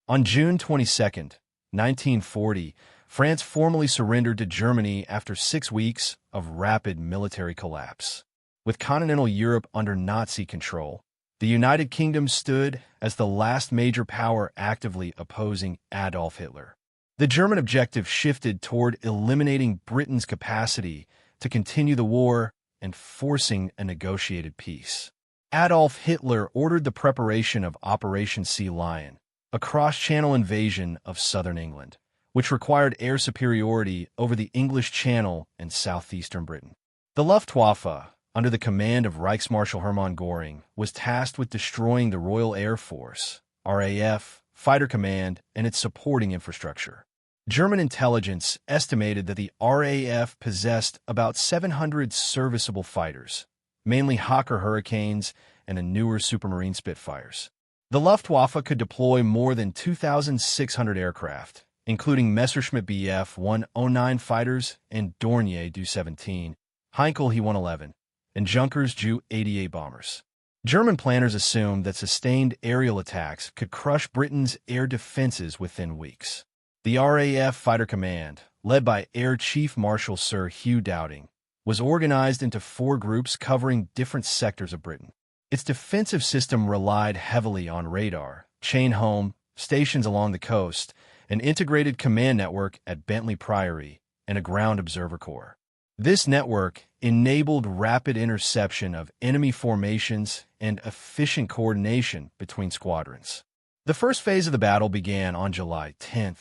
On June 22, 1940, France formally surrendered to Germany after 6 weeks of rapid military collapse. With continental Europe under Nazi control, the United Kingdom stood as the last major power actively opposing Adolf Hitler. The German objective shifted toward eliminating Britain's capacity to continue the war and forcing a negotiated peace. Adolf Hitler ordered the preparation of Operation Sea Lion, a cross-channel invasion of southern England, which required air superiority over the English Channel and southeastern Britain. The Luftwaffe, under the command of Reichsmarschall Hermann Göring, was tasked with destroying the Royal Air Force, RAF, fighter command, and its supporting infrastructure. German intelligence estimated that the RAF possessed about 700 serviceable fighters, mainly Hawker Hurricanes and a newer Supermarine Spitfires. The Luftwaffe could deploy more than 2,600 aircraft, including Messerschmitt Bf 109 fighters and Dornier Do-17, Heinkel He-111, and Junkers Ju-88 bombers. German planners assumed that sustained aerial attacks could crush Britain's air defenses within weeks. The RAF Fighter Command, led by Air Chief Marshal Sir Hugh Dowding, was organized into 4 groups covering different sectors of Britain. Its defensive system relied heavily on radar, chain home, stations along the coast, an integrated command network at Bentley Priory, and a ground observer corps. This network enabled rapid interception of enemy formations and efficient coordination between squadrons. The first phase of the battle began on July 10,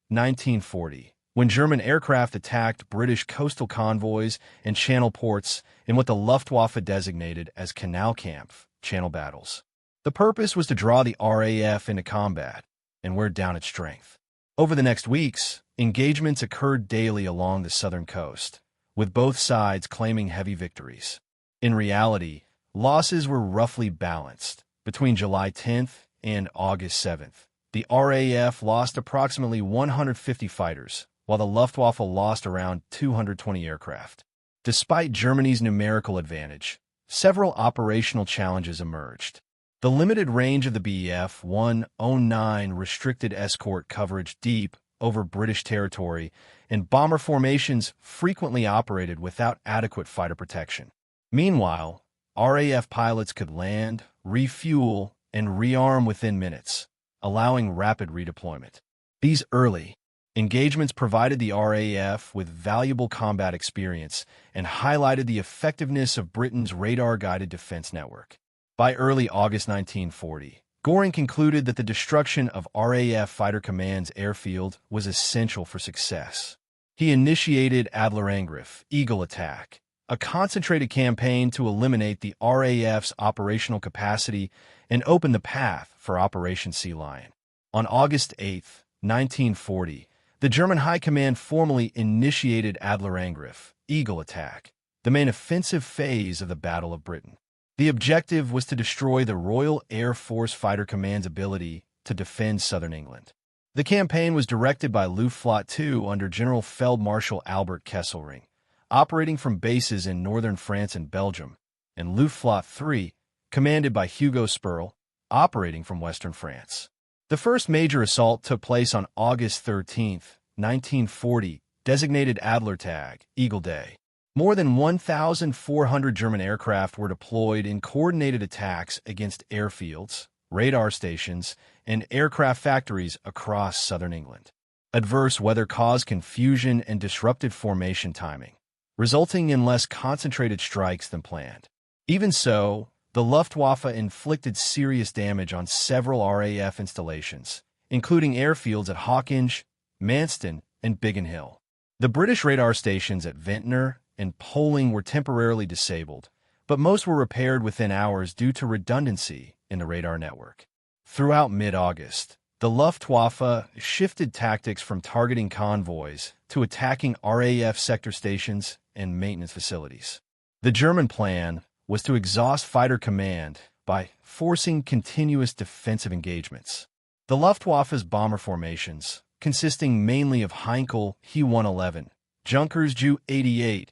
1940, when German aircraft attacked British coastal convoys and channel ports in what the Luftwaffe designated as Kanalkampf, channel battles. The purpose was to draw the RAF into combat and wear down its strength. Over the next weeks, engagements occurred daily along the southern coast, with both sides claiming heavy victories. In reality, losses were roughly balanced. Between July 10th and August 7th, the RAF lost approximately 150 fighters, while the Luftwaffe lost around 220 aircraft. Despite Germany's numerical advantage, several operational challenges emerged. The limited range of the Bf 109 restricted escort coverage deep over British territory, and bomber formations frequently operated without adequate fighter protection. Meanwhile, RAF pilots could land, refuel, and rearm within minutes, allowing rapid redeployment. These early engagements provided the RAF with valuable combat experience and highlighted the effectiveness of Britain's radar-guided defense network. By early August 1940, Göring concluded that the destruction of RAF Fighter Command's airfield was essential for success. He initiated Adlerangriff, Eagle Attack, a concentrated campaign to eliminate the RAF's operational capacity and open the path for Operation Sea Lion. On August 8, 1940, the German High Command formally initiated Adlerangriff, Eagle Attack, the main offensive phase of the Battle of Britain. The objective was to destroy the Royal Air Force Fighter Command's ability to defend southern England. The campaign was directed by Luftflotte II under General Feldmarschall Albert Kesselring, operating from bases in northern France and Belgium, and Luftflotte III, commanded by Hugo Spurl, operating from western France. The first major assault took place on August 13, 1940, designated Adlertag, Eagle Day. More than 1,400 German aircraft were deployed in coordinated attacks against airfields, radar stations, and aircraft factories across southern England. Adverse weather caused confusion and disrupted formation timing, resulting in less concentrated strikes than planned. Even so, the Luftwaffe inflicted serious damage on several RAF installations, including airfields at Hawkinge, Manston, and Biggin Hill. The British radar stations at Ventnor and Poling were temporarily disabled, but most were repaired within hours due to redundancy in the radar network. Throughout mid-August, the Luftwaffe shifted tactics from targeting convoys to attacking RAF sector stations and maintenance facilities. The German plan was to exhaust fighter command by forcing continuous defensive engagements. The Luftwaffe's bomber formations, consisting mainly of Heinkel He-111, Junkers Ju-88,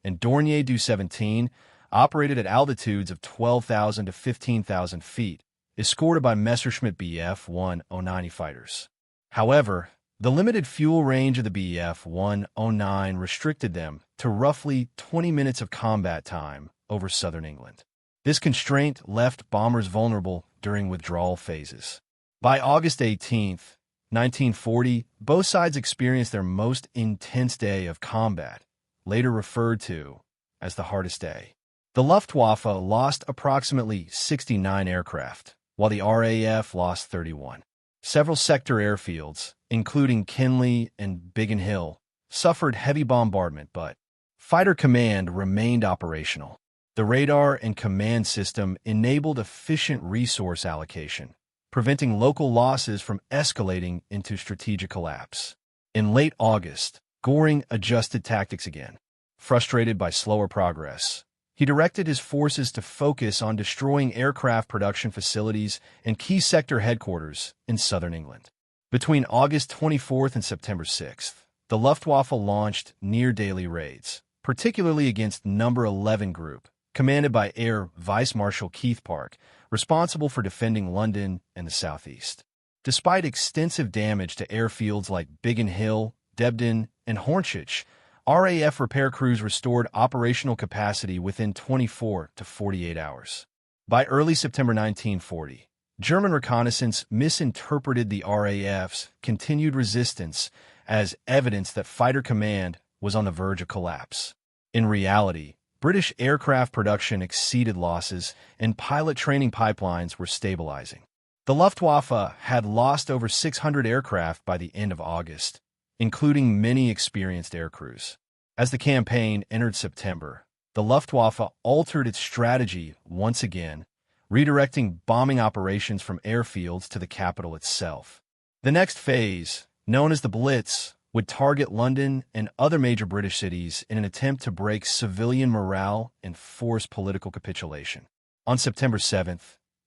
and Dornier Do-17, operated at altitudes of 12,000 to 15,000 feet, escorted by Messerschmitt Bf-109 fighters. However, the limited fuel range of the Bf-109 restricted them to roughly 20 minutes of combat time over southern England. This constraint left bombers vulnerable during withdrawal phases. By August 18, 1940, both sides experienced their most intense day of combat, later referred to as the hardest day. The Luftwaffe lost approximately 69 aircraft, while the RAF lost 31. Several sector airfields, including Kinley and Biggin Hill, suffered heavy bombardment, but fighter command remained operational. The radar and command system enabled efficient resource allocation, preventing local losses from escalating into strategic collapse. In late August, Göring adjusted tactics again. Frustrated by slower progress, he directed his forces to focus on destroying aircraft production facilities and key sector headquarters in southern England. Between August 24th and September 6th, the Luftwaffe launched near-daily raids, particularly against No. 11 Group, commanded by Air Vice Marshal Keith Park, responsible for defending London and the southeast. Despite extensive damage to airfields like Biggin Hill, Debden, and Hornchurch, RAF repair crews restored operational capacity within 24 to 48 hours. By early September 1940, German reconnaissance misinterpreted the RAF's continued resistance as evidence that fighter command was on the verge of collapse. In reality, British aircraft production exceeded losses, and pilot training pipelines were stabilizing. The Luftwaffe had lost over 600 aircraft by the end of August, including many experienced aircrews. As the campaign entered September, the Luftwaffe altered its strategy once again, redirecting bombing operations from airfields to the capital itself. The next phase, known as the Blitz, would target London and other major British cities in an attempt to break civilian morale and force political capitulation. On September 7,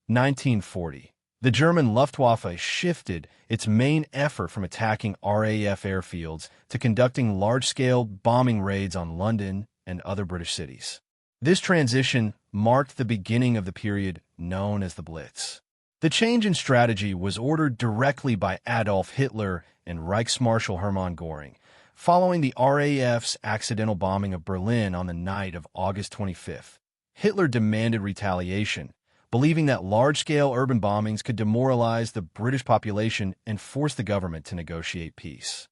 1940, the German Luftwaffe shifted its main effort from attacking RAF airfields to conducting large-scale bombing raids on London and other British cities. This transition marked the beginning of the period known as the Blitz. The change in strategy was ordered directly by Adolf Hitler and Reichsmarschall Hermann Göring, following the RAF's accidental bombing of Berlin on the night of August 25. Hitler demanded retaliation, believing that large-scale urban bombings could demoralize the British population and force the government to negotiate peace.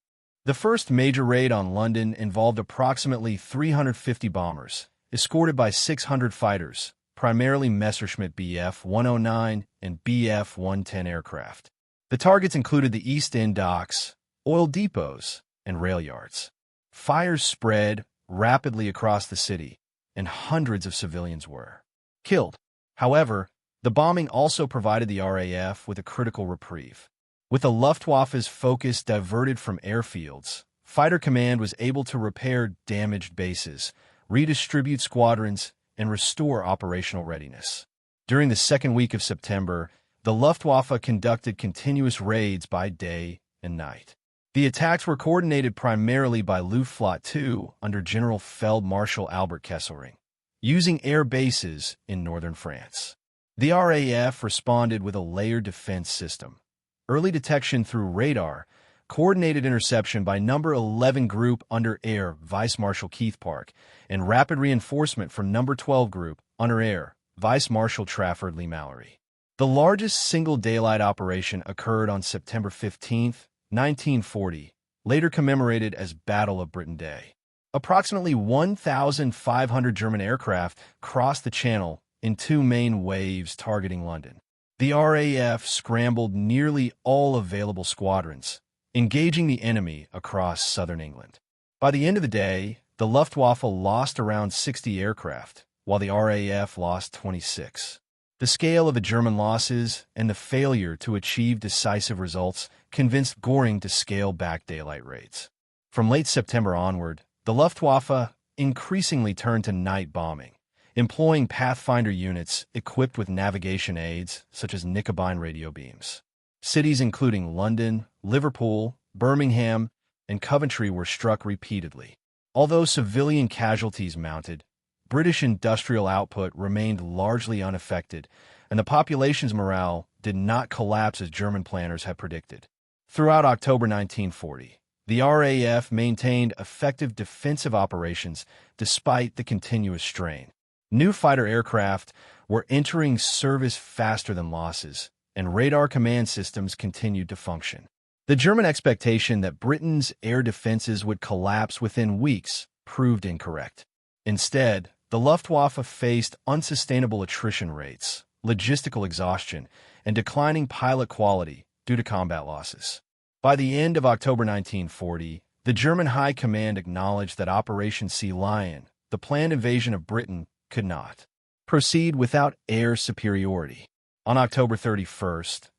The first major raid on London involved approximately 350 bombers, escorted by 600 fighters, primarily Messerschmitt Bf-109 and Bf-110 aircraft. The targets included the East End docks, oil depots, and rail yards. Fires spread rapidly across the city, and hundreds of civilians were killed. However, the bombing also provided the RAF with a critical reprieve. With the Luftwaffe's focus diverted from airfields, fighter command was able to repair damaged bases, redistribute squadrons, and restore operational readiness. During the second week of September, the Luftwaffe conducted continuous raids by day and night. The attacks were coordinated primarily by Luftflotte II under General Feldmarschall Albert Kesselring, using air bases in northern France. The RAF responded with a layered defense system, early detection through radar, coordinated interception by No. 11 Group under Air Vice Marshal Keith Park, and rapid reinforcement from No. 12 Group under Air Vice Marshal Trafford Leigh-Mallory. The largest single daylight operation occurred on September 15, 1940, later commemorated as Battle of Britain Day. Approximately 1,500 German aircraft crossed the Channel in two main waves targeting London. The RAF scrambled nearly all available squadrons, engaging the enemy across southern England. By the end of the day, the Luftwaffe lost around 60 aircraft, while the RAF lost 26. The scale of the German losses and the failure to achieve decisive results convinced Göring to scale back daylight raids. From late September onward, the Luftwaffe increasingly turned to night bombing, employing Pathfinder units equipped with navigation aids such as Nicobine radio beams. Cities including London, Liverpool, Birmingham, and Coventry were struck repeatedly. Although civilian casualties mounted, British industrial output remained largely unaffected and the population's morale did not collapse as German planners had predicted. Throughout October 1940, the RAF maintained effective defensive operations despite the continuous strain. New fighter aircraft were entering service faster than losses, and radar command systems continued to function. The German expectation that Britain's air defenses would collapse within weeks proved incorrect. Instead, the Luftwaffe faced unsustainable attrition rates, logistical exhaustion, and declining pilot quality due to combat losses. By the end of October 1940, the German High Command acknowledged that Operation Sea Lion, the planned invasion of Britain, could not proceed without air superiority. On October 31,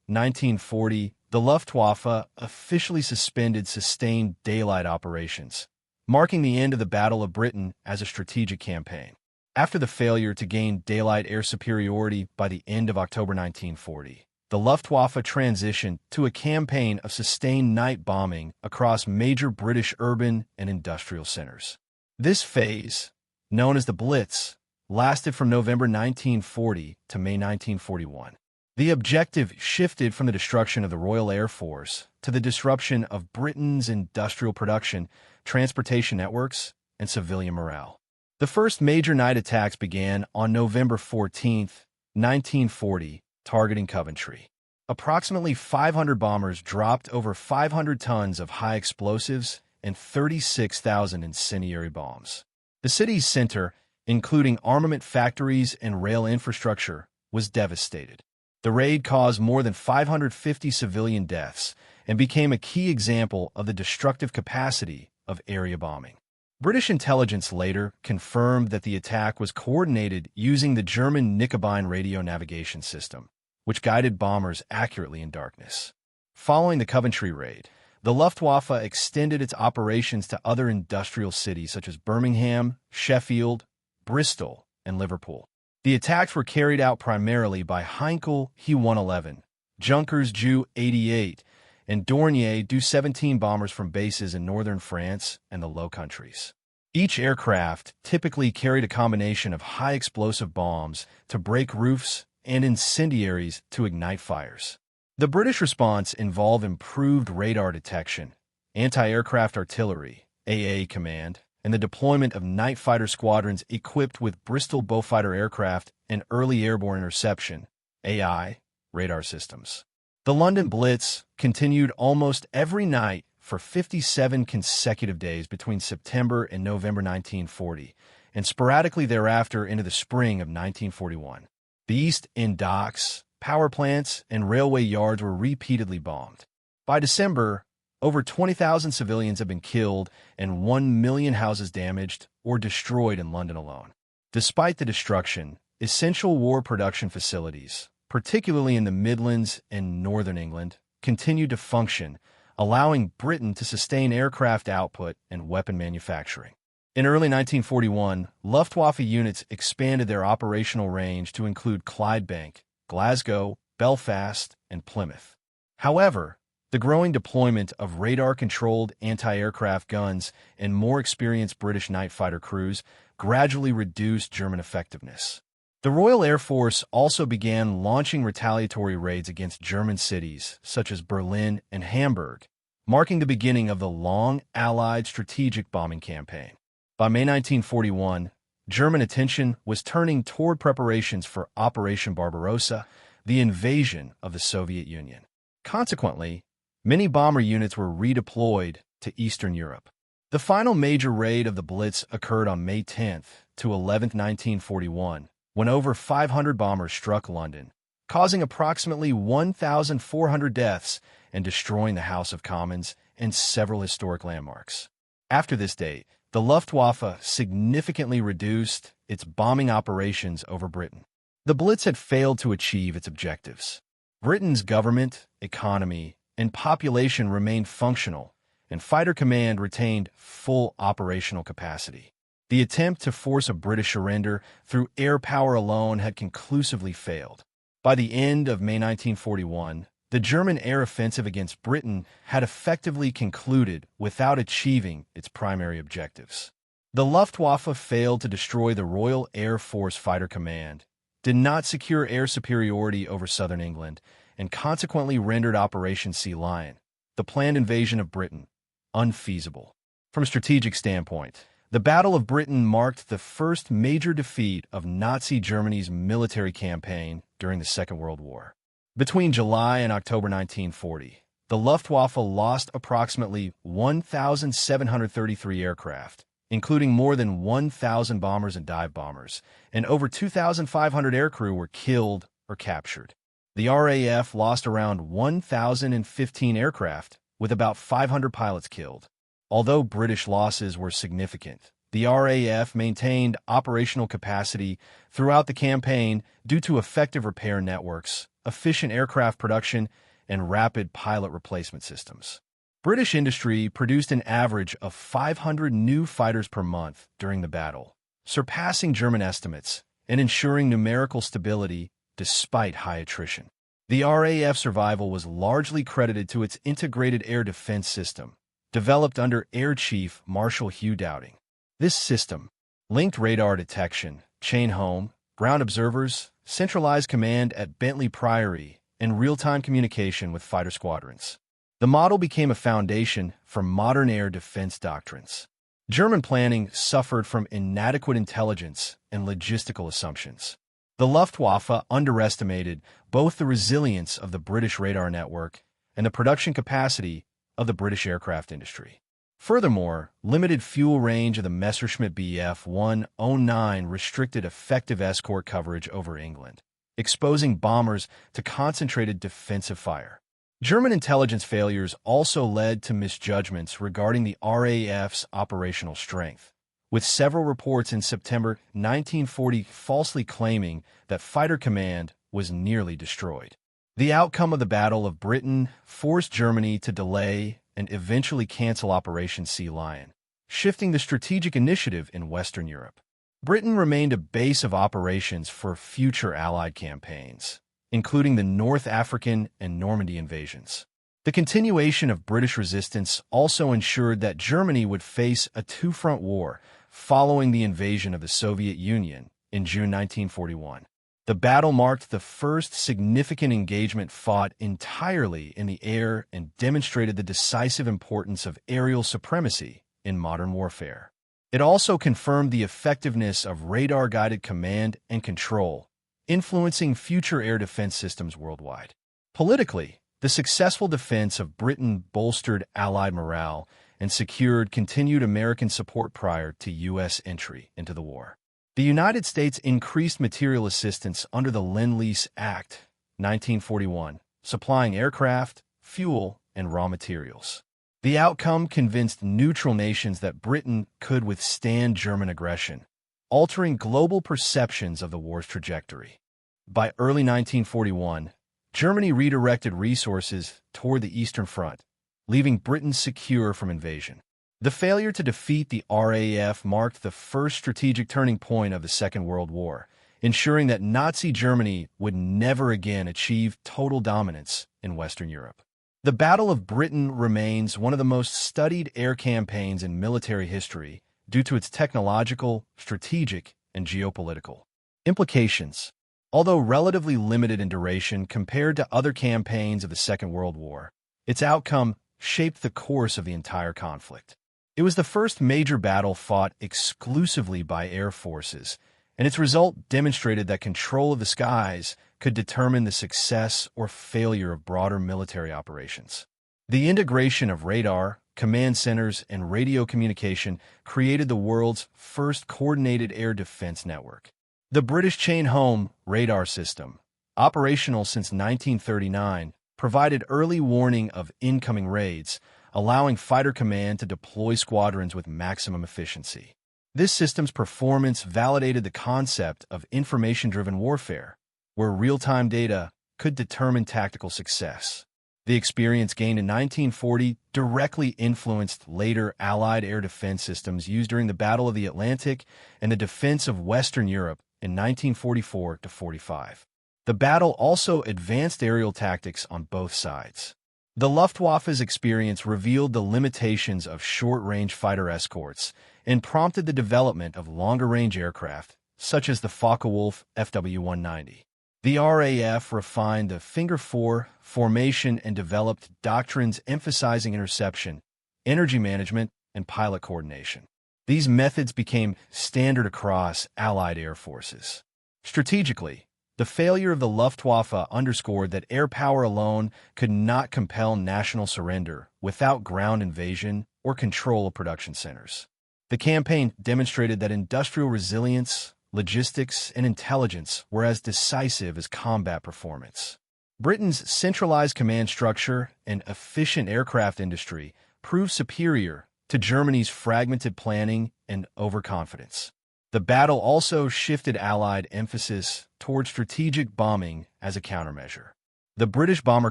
1940, the Luftwaffe officially suspended sustained daylight operations, marking the end of the Battle of Britain as a strategic campaign. After the failure to gain daylight air superiority by the end of October 1940, the Luftwaffe transitioned to a campaign of sustained night bombing across major British urban and industrial centers. This phase, known as the Blitz, lasted from November 1940 to May 1941. The objective shifted from the destruction of the Royal Air Force to the disruption of Britain's industrial production, transportation networks, and civilian morale. The first major night attacks began on November 14, 1940, targeting Coventry. Approximately 500 bombers dropped over 500 tons of high explosives and 36,000 incendiary bombs. The city's center, including armament factories and rail infrastructure, was devastated. The raid caused more than 550 civilian deaths and became a key example of the destructive capacity of area bombing. British intelligence later confirmed that the attack was coordinated using the German Nicobine radio navigation system, which guided bombers accurately in darkness. Following the Coventry raid, the Luftwaffe extended its operations to other industrial cities such as Birmingham, Sheffield, Bristol, and Liverpool. The attacks were carried out primarily by Heinkel He-111, Junkers Ju-88, and Dornier Du-17 bombers from bases in northern France and the Low Countries. Each aircraft typically carried a combination of high-explosive bombs to break roofs and incendiaries to ignite fires. The British response involved improved radar detection, anti-aircraft artillery, AA command, and the deployment of night fighter squadrons equipped with Bristol Beaufighter aircraft and early airborne interception, AI, radar systems. The London Blitz continued almost every night for 57 consecutive days between September and November 1940, and sporadically thereafter into the spring of 1941. The East End docks, power plants, and railway yards were repeatedly bombed. By December, over 20,000 civilians have been killed and 1 million houses damaged or destroyed in London alone. Despite the destruction, essential war production facilities, particularly in the Midlands and Northern England, continued to function, allowing Britain to sustain aircraft output and weapon manufacturing. In early 1941, Luftwaffe units expanded their operational range to include Clydebank, Glasgow, Belfast, and Plymouth. However, the growing deployment of radar-controlled anti-aircraft guns and more experienced British night fighter crews gradually reduced German effectiveness. The Royal Air Force also began launching retaliatory raids against German cities such as Berlin and Hamburg, marking the beginning of the long Allied strategic bombing campaign. By May 1941, German attention was turning toward preparations for Operation Barbarossa, the invasion of the Soviet Union. Consequently, many bomber units were redeployed to Eastern Europe. The final major raid of the Blitz occurred on May 10th to 11th, 1941, when over 500 bombers struck London, causing approximately 1,400 deaths and destroying the House of Commons and several historic landmarks. After this date, the Luftwaffe significantly reduced its bombing operations over Britain. The Blitz had failed to achieve its objectives. Britain's government, economy, and population remained functional, and fighter command retained full operational capacity. The attempt to force a British surrender through air power alone had conclusively failed. By the end of May 1941, the German air offensive against Britain had effectively concluded without achieving its primary objectives. The Luftwaffe failed to destroy the Royal Air Force Fighter Command, did not secure air superiority over southern England and consequently rendered Operation Sea Lion, the planned invasion of Britain, unfeasible. From a strategic standpoint, the Battle of Britain marked the first major defeat of Nazi Germany's military campaign during the Second World War. Between July and October 1940, the Luftwaffe lost approximately 1,733 aircraft, including more than 1,000 bombers and dive bombers, and over 2,500 aircrew were killed or captured. The RAF lost around 1,015 aircraft, with about 500 pilots killed. Although British losses were significant, the RAF maintained operational capacity throughout the campaign due to effective repair networks, efficient aircraft production, and rapid pilot replacement systems. British industry produced an average of 500 new fighters per month during the battle, surpassing German estimates and ensuring numerical stability despite high attrition. The RAF survival was largely credited to its integrated air defense system, developed under Air Chief Marshal Hugh Dowding. This system linked radar detection, chain home, ground observers, centralized command at Bentley Priory, and real-time communication with fighter squadrons. The model became a foundation for modern air defense doctrines. German planning suffered from inadequate intelligence and logistical assumptions. The Luftwaffe underestimated both the resilience of the British radar network and the production capacity of the British aircraft industry. Furthermore, limited fuel range of the Messerschmitt Bf 109 restricted effective escort coverage over England, exposing bombers to concentrated defensive fire. German intelligence failures also led to misjudgments regarding the RAF's operational strength, with several reports in September 1940 falsely claiming that fighter command was nearly destroyed. The outcome of the Battle of Britain forced Germany to delay and eventually cancel Operation Sea Lion, shifting the strategic initiative in Western Europe. Britain remained a base of operations for future Allied campaigns, including the North African and Normandy invasions. The continuation of British resistance also ensured that Germany would face a two-front war following the invasion of the Soviet Union in June 1941. The battle marked the first significant engagement fought entirely in the air and demonstrated the decisive importance of aerial supremacy in modern warfare. It also confirmed the effectiveness of radar-guided command and control, influencing future air defense systems worldwide. Politically, the successful defense of Britain bolstered Allied morale and secured continued American support prior to U.S. entry into the war. The United States increased material assistance under the Lend-Lease Act, 1941, supplying aircraft, fuel, and raw materials. The outcome convinced neutral nations that Britain could withstand German aggression, altering global perceptions of the war's trajectory. By early 1941, Germany redirected resources toward the Eastern Front, leaving Britain secure from invasion. The failure to defeat the RAF marked the first strategic turning point of the Second World War, ensuring that Nazi Germany would never again achieve total dominance in Western Europe. The Battle of Britain remains one of the most studied air campaigns in military history due to its technological, strategic, and geopolitical implications. Although relatively limited in duration compared to other campaigns of the Second World War, its outcome shaped the course of the entire conflict. It was the first major battle fought exclusively by air forces, and its result demonstrated that control of the skies could determine the success or failure of broader military operations. The integration of radar, command centers, and radio communication created the world's first coordinated air defense network. The British chain-home radar system, operational since 1939, provided early warning of incoming raids, allowing fighter command to deploy squadrons with maximum efficiency. This system's performance validated the concept of information-driven warfare, where real-time data could determine tactical success. The experience gained in 1940 directly influenced later Allied air defense systems used during the Battle of the Atlantic and the defense of Western Europe in 1944-45. The battle also advanced aerial tactics on both sides. The Luftwaffe's experience revealed the limitations of short-range fighter escorts and prompted the development of longer-range aircraft such as the Focke-Wulf FW-190. The RAF refined the Finger Four formation and developed doctrines emphasizing interception, energy management, and pilot coordination. These methods became standard across Allied air forces. Strategically, the failure of the Luftwaffe underscored that air power alone could not compel national surrender without ground invasion or control of production centers. The campaign demonstrated that industrial resilience, logistics, and intelligence were as decisive as combat performance. Britain's centralized command structure and efficient aircraft industry proved superior to Germany's fragmented planning and overconfidence. The battle also shifted Allied emphasis toward strategic bombing as a countermeasure. The British Bomber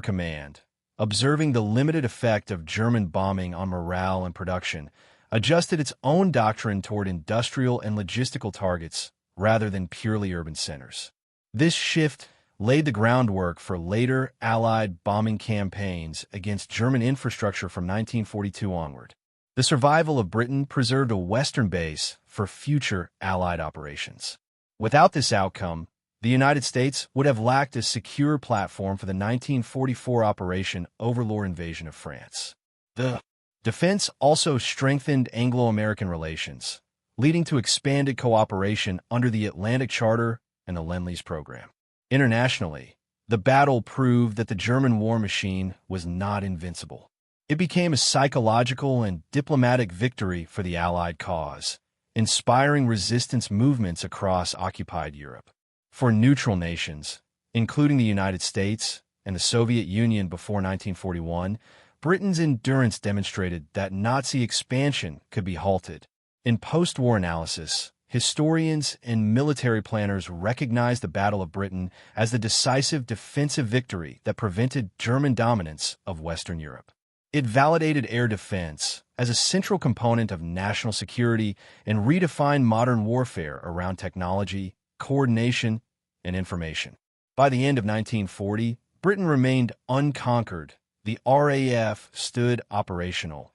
Command, observing the limited effect of German bombing on morale and production, adjusted its own doctrine toward industrial and logistical targets rather than purely urban centers. This shift laid the groundwork for later Allied bombing campaigns against German infrastructure from 1942 onward. The survival of Britain preserved a Western base for future Allied operations. Without this outcome, the United States would have lacked a secure platform for the 1944 Operation Overlord invasion of France. The defense also strengthened Anglo-American relations, leading to expanded cooperation under the Atlantic Charter and the Lend-Lease program. Internationally, the battle proved that the German war machine was not invincible. It became a psychological and diplomatic victory for the Allied cause, inspiring resistance movements across occupied Europe. For neutral nations, including the United States and the Soviet Union before 1941, Britain's endurance demonstrated that Nazi expansion could be halted. In post-war analysis, historians and military planners recognized the Battle of Britain as the decisive defensive victory that prevented German dominance of Western Europe. It validated air defense as a central component of national security and redefined modern warfare around technology, coordination, and information. By the end of 1940, Britain remained unconquered. The RAF stood operational.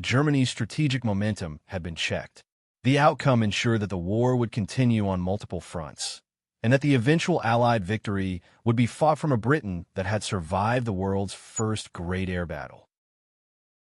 Germany's strategic momentum had been checked. The outcome ensured that the war would continue on multiple fronts, and that the eventual Allied victory would be fought from a Britain that had survived the world's first great air battle.